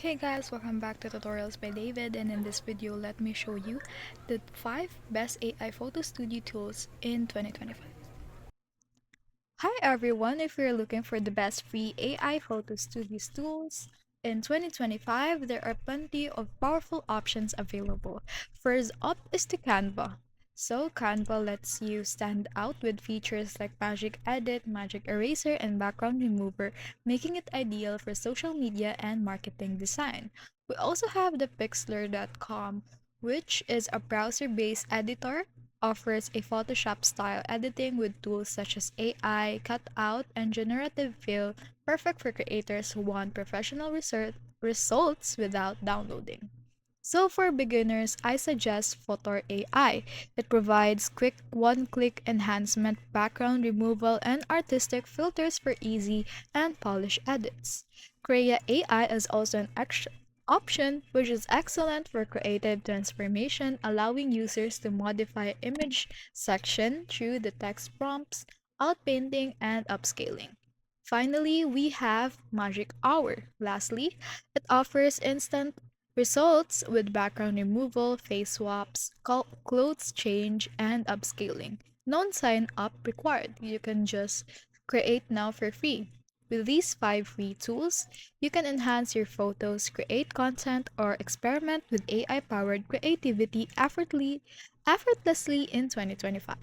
Hey guys, welcome back to Tutorials by David, and in this video let me show you the 5 best AI photo studio tools in 2025. Hi everyone, if you're looking for the best free AI photo studios tools in 2025, there are plenty of powerful options available. First up is the Canva. So Canva lets you stand out with features like Magic Edit, Magic Eraser, and Background Remover, making it ideal for social media and marketing design. We also have the Pixlr.com, which is a browser-based editor offers a Photoshop style editing with tools such as AI, cutout, and generative fill, perfect for creators who want professional results without downloading. So for beginners, I suggest Photor AI. It provides quick one-click enhancement, background removal, and artistic filters for easy and polished edits. Crea AI is also an extra option which is excellent for creative transformation, allowing users to modify image section through the text prompts, outpainting, and upscaling. Finally, we have Magic Hour. Lastly, it offers instant results with background removal, face swaps, clothes change, and upscaling. Non sign up required. You can just create now for free. With these 5 free tools, you can enhance your photos, create content, or experiment with AI powered creativity effortlessly in 2025.